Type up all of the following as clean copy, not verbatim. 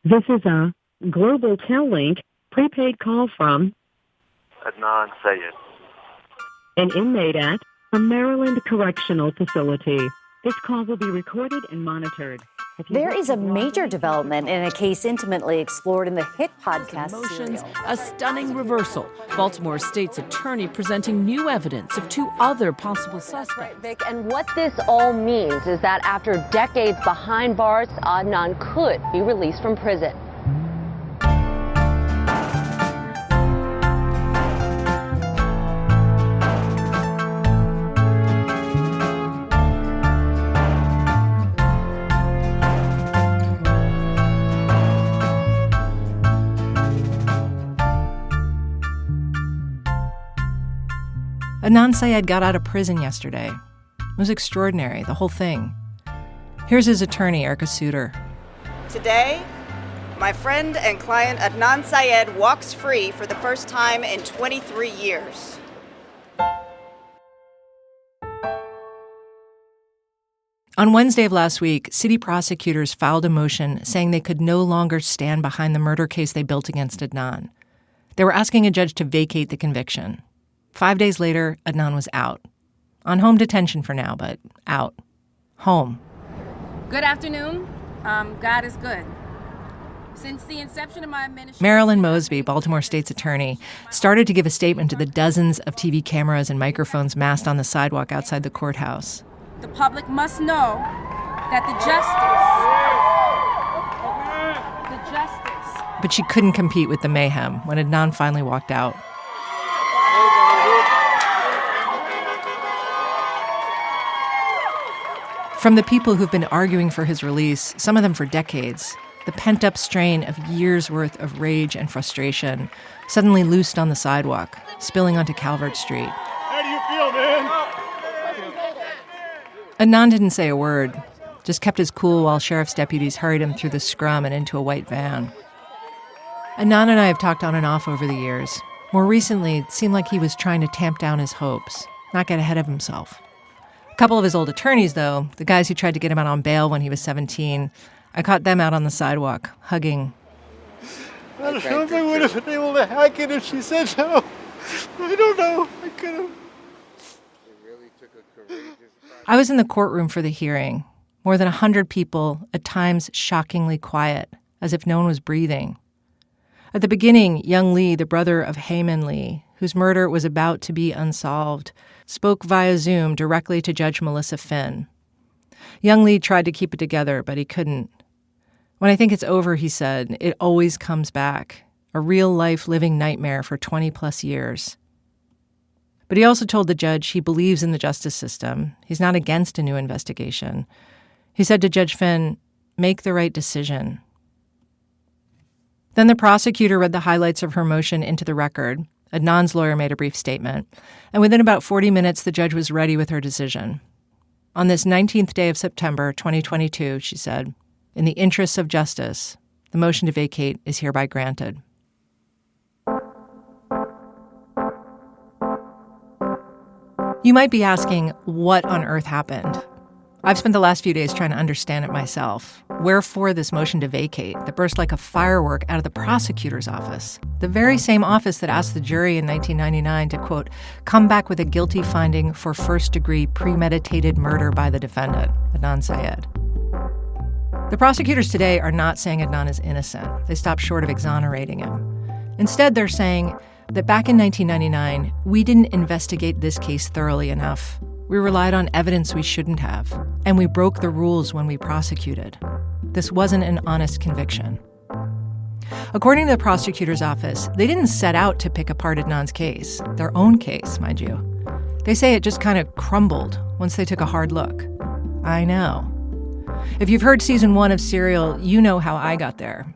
This is a Global Tel-Link prepaid call from Adnan Syed, an inmate at a Maryland correctional facility. This call will be recorded and monitored. There is a major development in a case intimately explored in the hit podcast Emotions, serial. a stunning reversal. Baltimore state's attorney presenting new evidence of two other possible suspects. Right, Vic, and what this all means is that after decades behind bars, Adnan could be released from prison. Adnan Syed got out of prison yesterday. It was extraordinary, the whole thing. Here's his attorney, Erica Suter. Today, my friend and client Adnan Syed walks free for the first time in 23 years. On Wednesday of last week, city prosecutors filed a motion saying they could no longer stand behind the murder case they built against Adnan. They were asking a judge to vacate the conviction. 5 days later, Adnan was out. On home detention for now, but out. Home. Good afternoon. God is good. Since the inception of my administration... Marilyn Mosby, Baltimore state's attorney, started to give a statement to the dozens of TV cameras and microphones massed on the sidewalk outside the courthouse. The public must know that the justice... But she couldn't compete with the mayhem when Adnan finally walked out. From the people who've been arguing for his release, some of them for decades, the pent-up strain of years' worth of rage and frustration suddenly loosed on the sidewalk, spilling onto Calvert Street. How do you feel, man? Adnan didn't say a word, just kept his cool while sheriff's deputies hurried him through the scrum and into a white van. Adnan and I have talked on and off over the years. More recently, it seemed like he was trying to tamp down his hopes, not get ahead of himself. A couple of his old attorneys, though, the guys who tried to get him out on bail when he was 17, I caught them out on the sidewalk, hugging. I don't know if I would have been able to hack it if she said so. I don't know. I could have. I was in the courtroom for the hearing. More than 100 people, at times shockingly quiet, as if no one was breathing. At the beginning, young Lee, the brother of Hae Min Lee, whose murder was about to be unsolved, spoke via Zoom directly to Judge Melissa Finn. Young Lee tried to keep it together, but he couldn't. When I think it's over, he said, it always comes back, a real-life living nightmare for 20-plus years. But he also told the judge he believes in the justice system. He's not against a new investigation. He said to Judge Finn, make the right decision. Then the prosecutor read the highlights of her motion into the record. Adnan's lawyer made a brief statement, and within about 40 minutes, the judge was ready with her decision. On this 19th day of September, 2022, she said, in the interests of justice, the motion to vacate is hereby granted. You might be asking, what on earth happened? I've spent the last few days trying to understand it myself. Wherefore this motion to vacate that burst like a firework out of the prosecutor's office, the very same office that asked the jury in 1999 to, quote, come back with a guilty finding for first-degree premeditated murder by the defendant, Adnan Syed. The prosecutors today are not saying Adnan is innocent. They stopped short of exonerating him. Instead, they're saying that back in 1999, we didn't investigate this case thoroughly enough. We relied on evidence we shouldn't have, and we broke the rules when we prosecuted. This wasn't an honest conviction. According to the prosecutor's office, they didn't set out to pick apart Adnan's case, their own case, mind you. They say it just kind of crumbled once they took a hard look. I know. If you've heard season 1 of Serial, you know how I got there.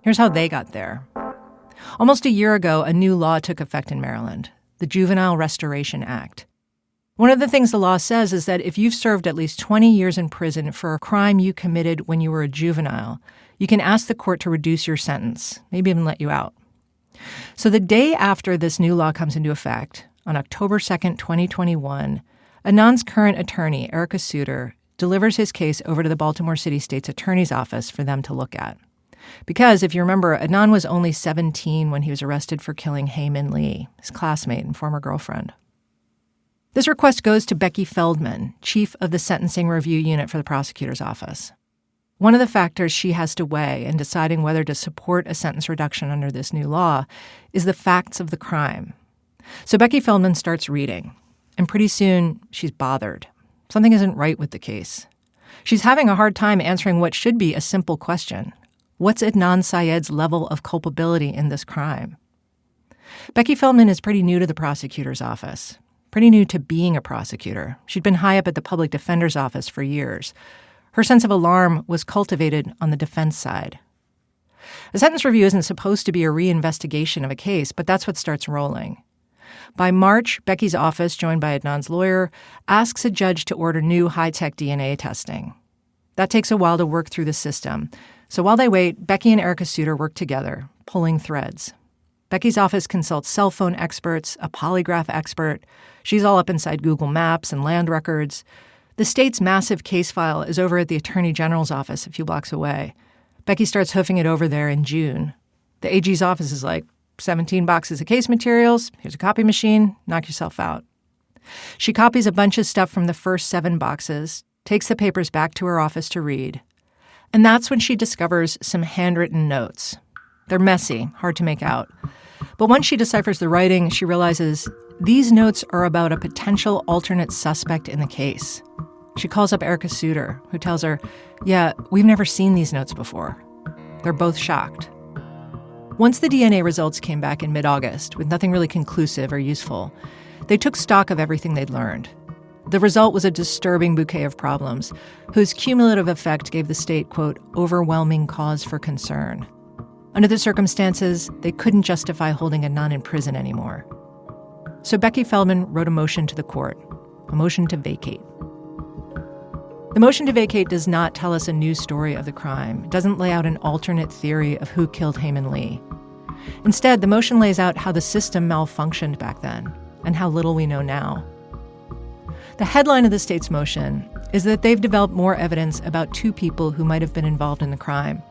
Here's how they got there. Almost a year ago, a new law took effect in Maryland, the Juvenile Restoration Act. One of the things the law says is that if you've served at least 20 years in prison for a crime you committed when you were a juvenile, you can ask the court to reduce your sentence, maybe even let you out. So the day after this new law comes into effect, on October 2nd, 2021, Adnan's current attorney, Erica Suter, delivers his case over to the Baltimore City State's Attorney's Office for them to look at. Because, if you remember, Adnan was only 17 when he was arrested for killing Hae Min Lee, his classmate and former girlfriend. This request goes to Becky Feldman, chief of the Sentencing Review Unit for the prosecutor's office. One of the factors she has to weigh in deciding whether to support a sentence reduction under this new law is the facts of the crime. So Becky Feldman starts reading, and pretty soon she's bothered. Something isn't right with the case. She's having a hard time answering what should be a simple question. What's Adnan Syed's level of culpability in this crime? Becky Feldman is pretty new to the prosecutor's office, pretty new to being a prosecutor. She'd been high up at the public defender's office for years. Her sense of alarm was cultivated on the defense side. A sentence review isn't supposed to be a reinvestigation of a case, but that's what starts rolling. By March, Becky's office, joined by Adnan's lawyer, asks a judge to order new high-tech DNA testing. That takes a while to work through the system. So while they wait, Becky and Erica Suter work together, pulling threads. Becky's office consults cell phone experts, a polygraph expert. She's all up inside Google Maps and land records. The state's massive case file is over at the Attorney General's office a few blocks away. Becky starts hoofing it over there in June. The AG's office is like, 17 boxes of case materials, here's a copy machine, knock yourself out. She copies a bunch of stuff from the first 7 boxes, takes the papers back to her office to read. And that's when she discovers some handwritten notes. They're messy, hard to make out. But once she deciphers the writing, she realizes these notes are about a potential alternate suspect in the case. She calls up Erica Suter, who tells her, yeah, we've never seen these notes before. They're both shocked. Once the DNA results came back in mid-August, with nothing really conclusive or useful, they took stock of everything they'd learned. The result was a disturbing bouquet of problems, whose cumulative effect gave the state, quote, overwhelming cause for concern. Under the circumstances, they couldn't justify holding Adnan in prison anymore. So Becky Feldman wrote a motion to the court, a motion to vacate. The motion to vacate does not tell us a new story of the crime. It doesn't lay out an alternate theory of who killed Hae Min Lee. Instead, the motion lays out how the system malfunctioned back then and how little we know now. The headline of the state's motion is that they've developed more evidence about 2 people who might have been involved in the crime,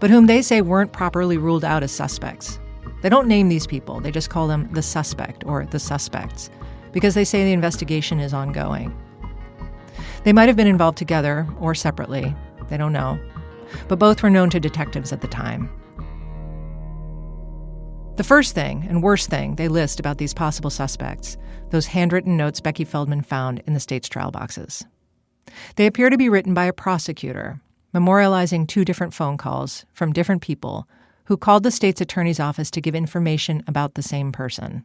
but whom they say weren't properly ruled out as suspects. They don't name these people. They just call them the suspect or the suspects because they say the investigation is ongoing. They might have been involved together or separately. They don't know. But both were known to detectives at the time. The first thing and worst thing they list about these possible suspects, those handwritten notes Becky Feldman found in the state's trial boxes. They appear to be written by a prosecutor, memorializing 2 different phone calls from different people who called the state's attorney's office to give information about the same person.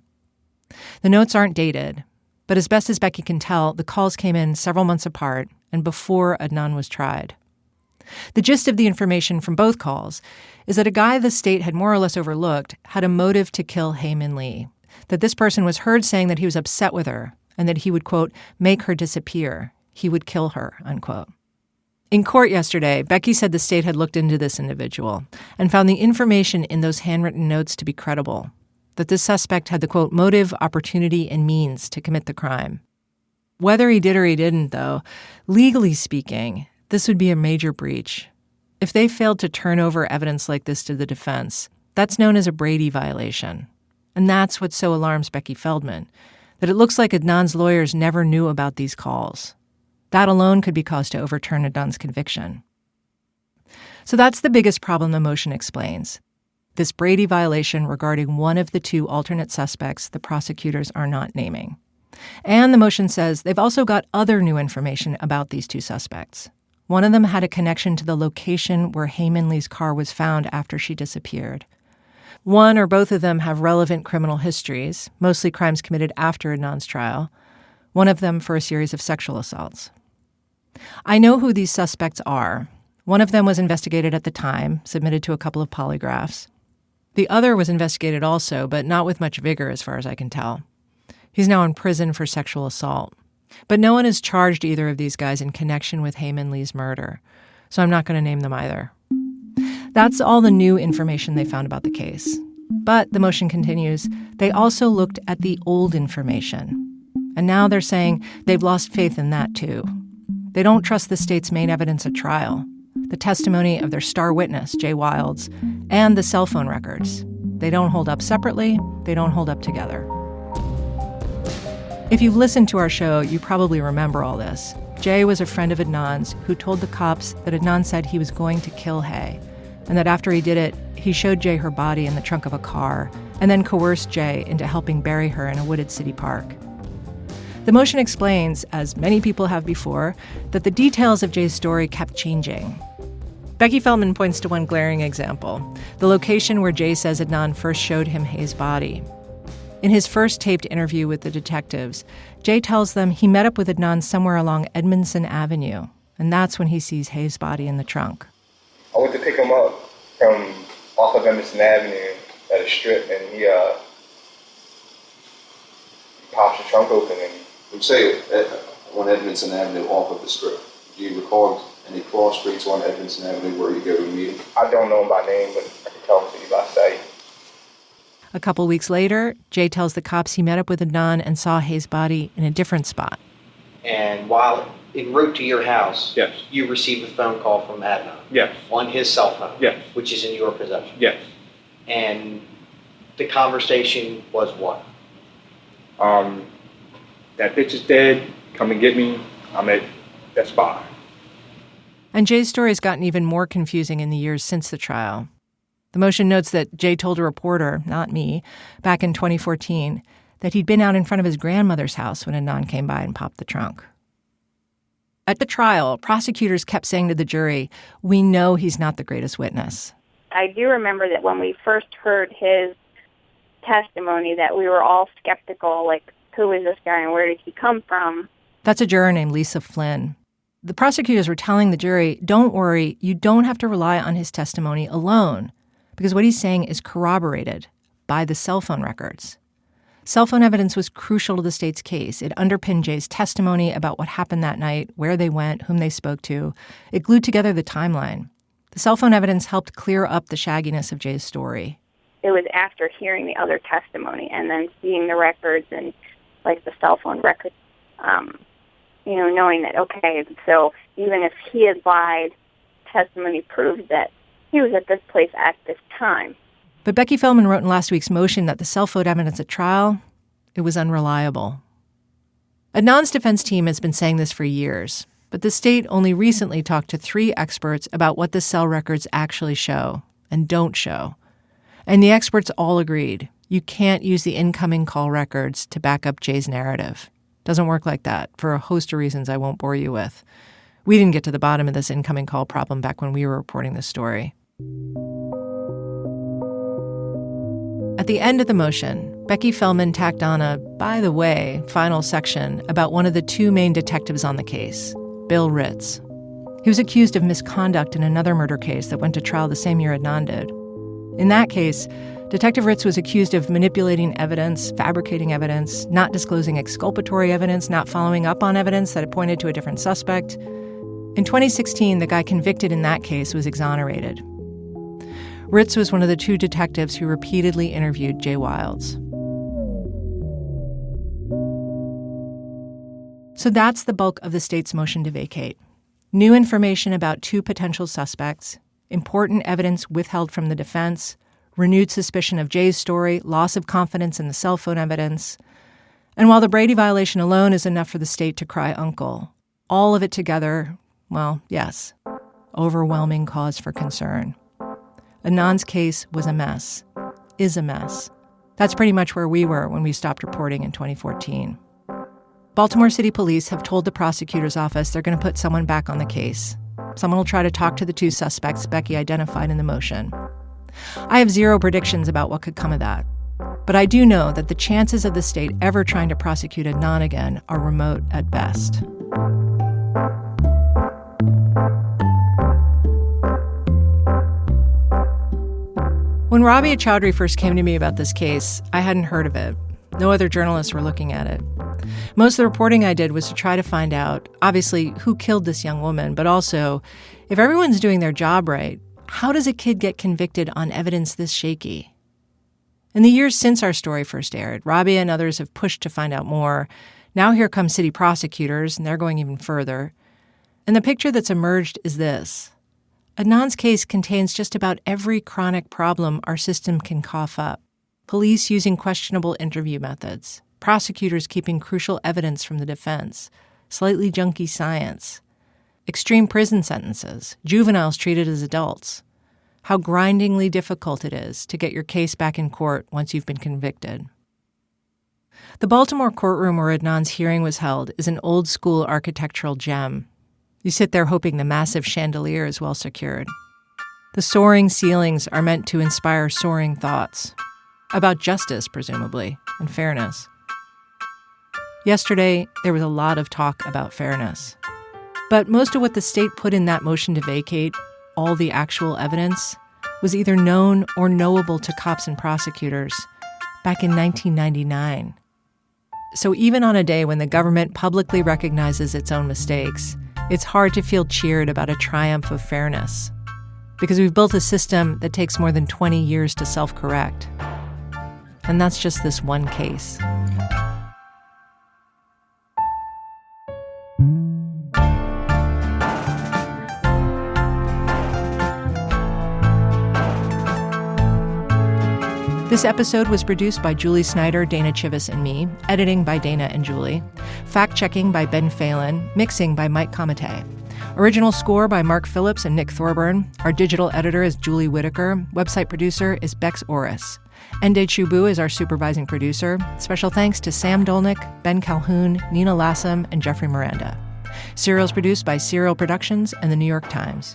The notes aren't dated, but as best as Becky can tell, the calls came in several months apart and before Adnan was tried. The gist of the information from both calls is that a guy the state had more or less overlooked had a motive to kill Hae Min Lee, that this person was heard saying that he was upset with her and that he would, quote, make her disappear. He would kill her, unquote. In court yesterday, Becky said the state had looked into this individual and found the information in those handwritten notes to be credible, that this suspect had the, quote, motive, opportunity, and means to commit the crime. Whether he did or he didn't, though, legally speaking, this would be a major breach. If they failed to turn over evidence like this to the defense, that's known as a Brady violation. And that's what so alarms Becky Feldman, that it looks like Adnan's lawyers never knew about these calls. That alone could be cause to overturn Adnan's conviction. So that's the biggest problem the motion explains. This Brady violation regarding one of the 2 alternate suspects the prosecutors are not naming. And the motion says they've also got other new information about these 2 suspects. One of them had a connection to the location where Hae Min Lee's car was found after she disappeared. One or both of them have relevant criminal histories, mostly crimes committed after Adnan's trial, one of them for a series of sexual assaults. I know who these suspects are. One of them was investigated at the time, submitted to a couple of polygraphs. The other was investigated also, but not with much vigor as far as I can tell. He's now in prison for sexual assault. But no one has charged either of these guys in connection with Hae Min Lee's murder, so I'm not going to name them either. That's all the new information they found about the case. But, the motion continues, they also looked at the old information. And now they're saying they've lost faith in that too. They don't trust the state's main evidence at trial. the testimony of their star witness, Jay Wilds, and the cell phone records. They don't hold up separately. They don't hold up together. If you've listened to our show, you probably remember all this. Jay was a friend of Adnan's who told the cops that Adnan said he was going to kill Hae, and that after he did it, he showed Jay her body in the trunk of a car and then coerced Jay into helping bury her in a wooded city park. The motion explains, as many people have before, that the details of Jay's story kept changing. Becky Feldman points to one glaring example, the location where Jay says Adnan first showed him Hae's body. In his first taped interview with the detectives, Jay tells them he met up with Adnan somewhere along Edmondson Avenue, and that's when he sees Hae's body in the trunk. I went to pick him up from off of Edmondson Avenue at a strip, and he pops the trunk open. And you say on Edmondson Avenue off of the strip. Do you recall any cross streets on Edmondson Avenue where you go to meet him? I don't know him by name, but I can tell him to you by sight. A couple weeks later, Jay tells the cops he met up with Adnan and saw Hae's body in a different spot. And while en route to your house, yes, you received a phone call from Adnan. Yes. On his cell phone. Yes. Which is in your possession. Yes. And the conversation was what? That bitch is dead. Come and get me. I'm at that spot. And Jay's story has gotten even more confusing in the years since the trial. The motion notes that Jay told a reporter, not me, back in 2014, that he'd been out in front of his grandmother's house when Adnan came by and popped the trunk. At the trial, prosecutors kept saying to the jury, "We know he's not the greatest witness." I do remember that when we first heard his testimony that we were all skeptical, like, who is this guy and where did he come from? That's a juror named Lisa Flynn. The prosecutors were telling the jury, don't worry, you don't have to rely on his testimony alone, because what he's saying is corroborated by the cell phone records. Cell phone evidence was crucial to the state's case. It underpinned Jay's testimony about what happened that night, where they went, whom they spoke to. It glued together the timeline. The cell phone evidence helped clear up the shagginess of Jay's story. It was after hearing the other testimony and then seeing the records and, like, the cell phone records, knowing that, okay, so even if he had lied, testimony proves that he was at this place at this time. But Becky Feldman wrote in last week's motion that the cell phone evidence at trial, it was unreliable. Adnan's defense team has been saying this for years, but the state only recently talked to 3 experts about what the cell records actually show and don't show. And the experts all agreed, you can't use the incoming call records to back up Jay's narrative. Doesn't work like that, for a host of reasons I won't bore you with. We didn't get to the bottom of this incoming call problem back when we were reporting this story. At the end of the motion, Becky Feldman tacked on a, by the way, final section about one of the 2 main detectives on the case, Bill Ritz. He was accused of misconduct in another murder case that went to trial the same year Adnan did. In that case, Detective Ritz was accused of manipulating evidence, fabricating evidence, not disclosing exculpatory evidence, not following up on evidence that had pointed to a different suspect. In 2016, the guy convicted in that case was exonerated. Ritz was one of the 2 detectives who repeatedly interviewed Jay Wilds. So that's the bulk of the state's motion to vacate. New information about 2 potential suspects, important evidence withheld from the defense, renewed suspicion of Jay's story, loss of confidence in the cell phone evidence. And while the Brady violation alone is enough for the state to cry uncle, all of it together, well, yes, overwhelming cause for concern. Adnan's case was a mess, is a mess. That's pretty much where we were when we stopped reporting in 2014. Baltimore City Police have told the prosecutor's office they're going to put someone back on the case. Someone will try to talk to the 2 suspects Becky identified in the motion. I have 0 predictions about what could come of that. But I do know that the chances of the state ever trying to prosecute Adnan again are remote at best. When Rabia Chaudhry first came to me about this case, I hadn't heard of it. No other journalists were looking at it. Most of the reporting I did was to try to find out, obviously, who killed this young woman, but also, if everyone's doing their job right, how does a kid get convicted on evidence this shaky? In the years since our story first aired, Rabia and others have pushed to find out more. Now here come city prosecutors, and they're going even further. And the picture that's emerged is this. Adnan's case contains just about every chronic problem our system can cough up. Police using questionable interview methods, prosecutors keeping crucial evidence from the defense, slightly junky science, extreme prison sentences, juveniles treated as adults, how grindingly difficult it is to get your case back in court once you've been convicted. The Baltimore courtroom where Adnan's hearing was held is an old-school architectural gem. You sit there hoping the massive chandelier is well secured. The soaring ceilings are meant to inspire soaring thoughts. About justice, presumably, and fairness. Yesterday, there was a lot of talk about fairness. But most of what the state put in that motion to vacate, all the actual evidence, was either known or knowable to cops and prosecutors back in 1999. So even on a day when the government publicly recognizes its own mistakes, it's hard to feel cheered about a triumph of fairness, because we've built a system that takes more than 20 years to self-correct. And that's just this one case. This episode was produced by Julie Snyder, Dana Chivvis, and me, editing by Dana and Julie, fact-checking by Ben Phelan, mixing by Mike Comite. Original score by Mark Phillips and Nick Thorburn. Our digital editor is Julie Whitaker. Website producer is Bex Orris. Ende Chubu is our supervising producer. Special thanks to Sam Dolnick, Ben Calhoun, Nina Lassam, and Jeffrey Miranda. Serial's produced by Serial Productions and The New York Times.